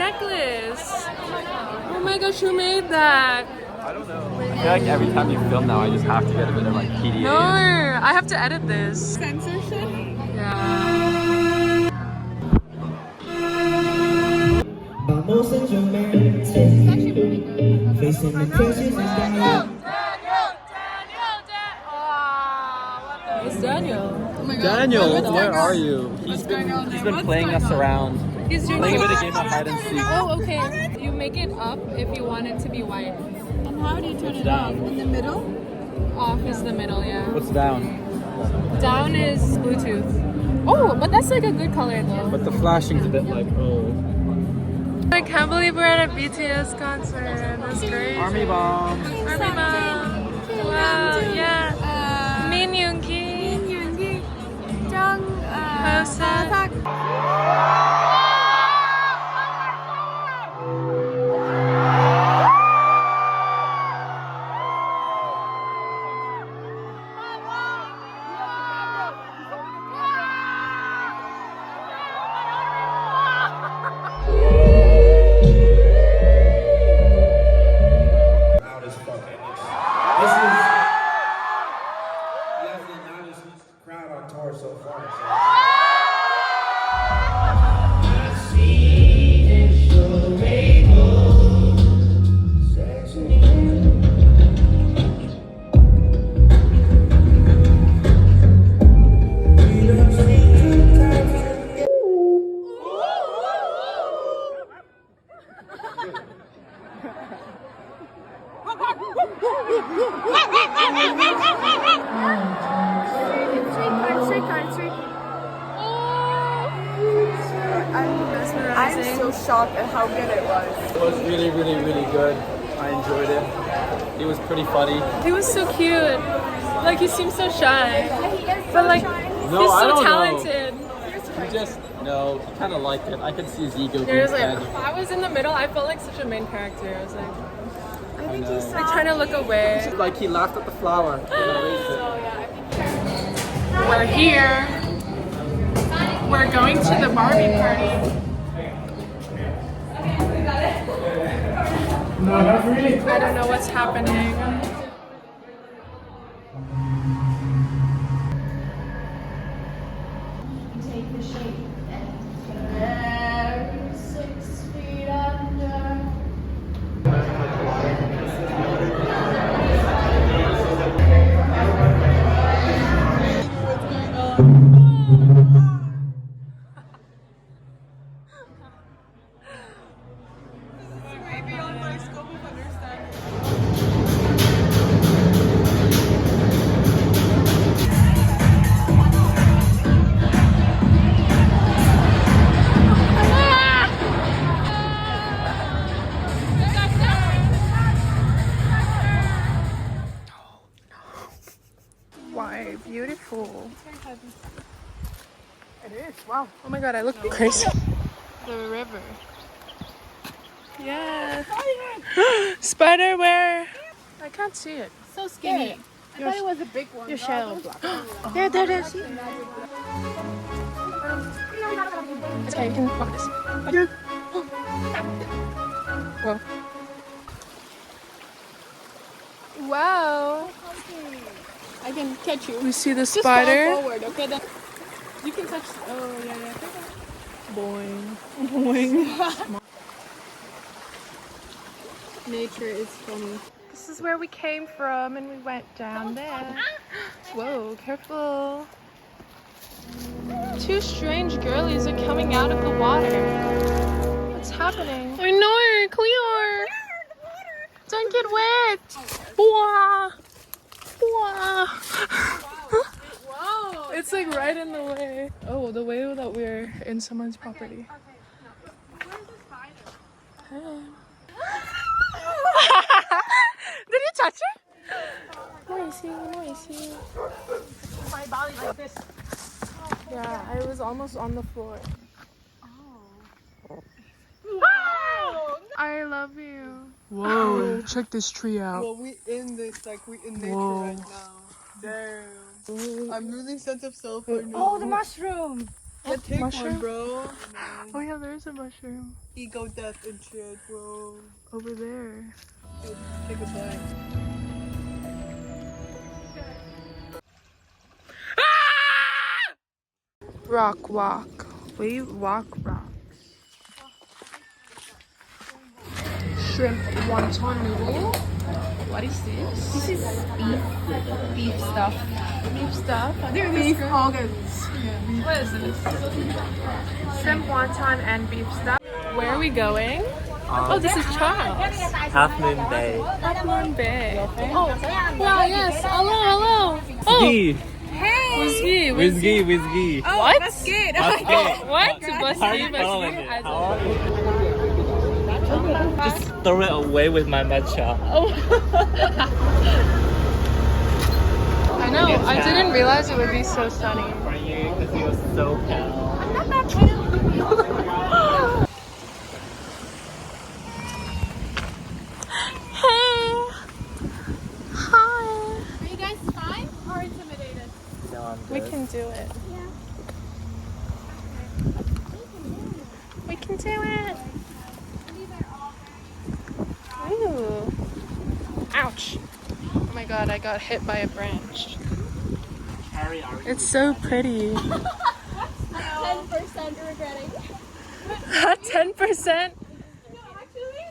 necklace. Oh my gosh, who made that? I don't know. I feel like every time you film now, I just have to get a bit of like PDA. No, I have to edit this. Censorship? Yeah. Vamos a llover. Facing the pressures of Daniel. It's Daniel. Oh my god. Daniel, where are you? He's been playing us around. He's doing Playing a bit of game of hide and seek. Oh, okay. You make it up if you want it to be white. And how do you turn it down? off? In the middle? Off is the middle, yeah. What's down? Down is Bluetooth. Oh, but that's like a good color though. But the flashing's a bit like, oh. I can't believe we're at a BTS concert. That's great. Army bomb. Army Bomb. Wow, yeah. Min Yoongi. Hosa. I'm so shocked at how good it was. It was really, really, really good. I enjoyed it. He was pretty funny. He was so cute. Like he seems so shy. But like No, he's I so don't talented. know. He just, no, he kind of liked it. I could see his ego being There's like fed. I was in the middle. I felt like such a main character. I was like I think he's like trying to look away. Like he laughed at the flower. And erased it. We're here. We're going to the Barbie party. No, not really. I don't know what's happening. Take the shape and 6 feet under. Why beautiful. It is. Wow. Oh my god, I look crazy. The river. Yeah. Spider where? I can't see it. so skinny. I thought it was a big one. Your shadow block. There it is. Okay, you can focus. Whoa. Wow. I can catch you. We see the Just spider. fall forward, okay? Then you can touch. Oh yeah, yeah. Boing. Boing. Nature is funny. This is where we came from and we went down there. Whoa, careful. Two strange girlies are coming out of the water. What's happening? I know, Clear. Don't get wet. Wah. Wah. Wow. It's like right in the way. Oh, the way that we're in someone's property. Hey. Did you touch it? Noisy. My body like this. Yeah, I was almost on the floor. Wow. I love you. Whoa, check this tree out. Well, we in this, like we in nature Whoa. right now. Damn. I'm losing sense of self right now. Oh, the mushroom! Let's take mushroom? one, bro. Oh yeah, there is a mushroom Ego death and shit, bro. over there. Dude, take a bite. Rock walk. We walk rocks. Shrimp wonton noodle. What is this? This is beef stuff. Beef stuff? Beef organs. What is this? Shrimp wonton and beef stuff. Where are we going? Oh, this is Charles. Half Moon Bay. Half Moon Bay. Oh, wow, yes. Hello. Oh, Ski. whiskey. Whiskey. What? Basket. What? How are you? Just throw it away with my matcha. Oh. I know. I didn't realize it would be so sunny. For you, because you were so pale. Hey. Hi. Are you guys fine or intimidated? No, I'm We good. can do it. We can do it. Ooh. Ouch. Oh my god, I got hit by a branch. Harry, are you? It's so pretty. 10% regretting. 10%?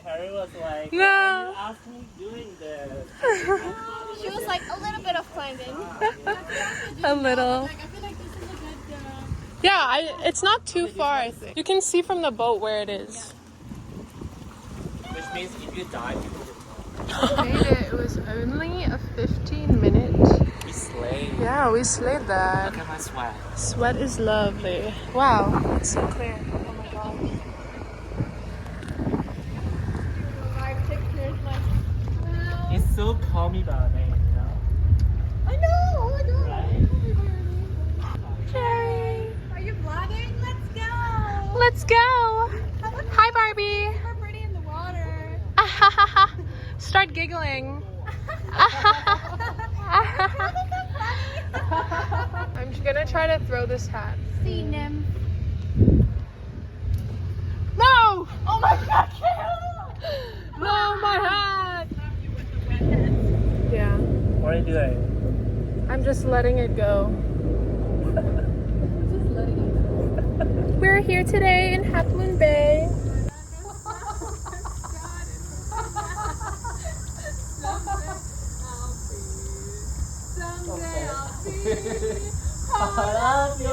Harry was like, No. "Why are you asked me doing this?" She was like a little bit of climbing. A little. I feel like this is a good. Yeah, it's not too far, I think. You can see from the boat where it is. Which means if you die, people will We made it. It was only a 15-minute. We slayed. Yeah, we slayed that. Look at my sweat. Sweat is lovely. Wow, it's so clear. Oh my god. It's so call me by name, you know? I know. Oh my god. Right? Jerry. Are you vlogging? Let's go. Let's go. Hi, Barbie. We're pretty in the water. Start giggling. I'm just gonna try to throw this hat. See nymph. No! Oh my god, Kayla! No, my hat! Yeah, What are you doing? I'm just letting it go. We're here today in Half Moon Bay. I love your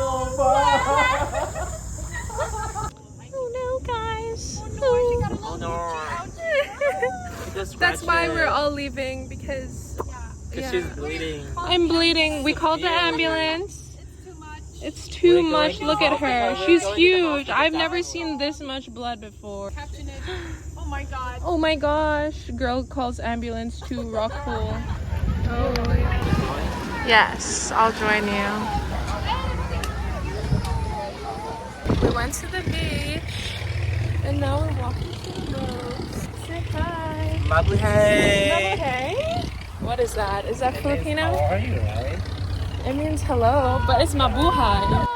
Oh no, guys. Oh no. That's why we're all leaving because Because she's bleeding. I'm bleeding. We called the ambulance. It's We're too going much. to Look at her. hospital. She's We're going to huge. hospital. I've never seen this much blood before. Oh my god. Oh my gosh. Girl calls ambulance to rock pool. Oh. Yes, I'll join you. We went to the beach and now we're walking to the roads. Say hi. Mabuhay! Hey. What is that? Is that Filipino? How are you, right? It means hello, but it's mabuhay.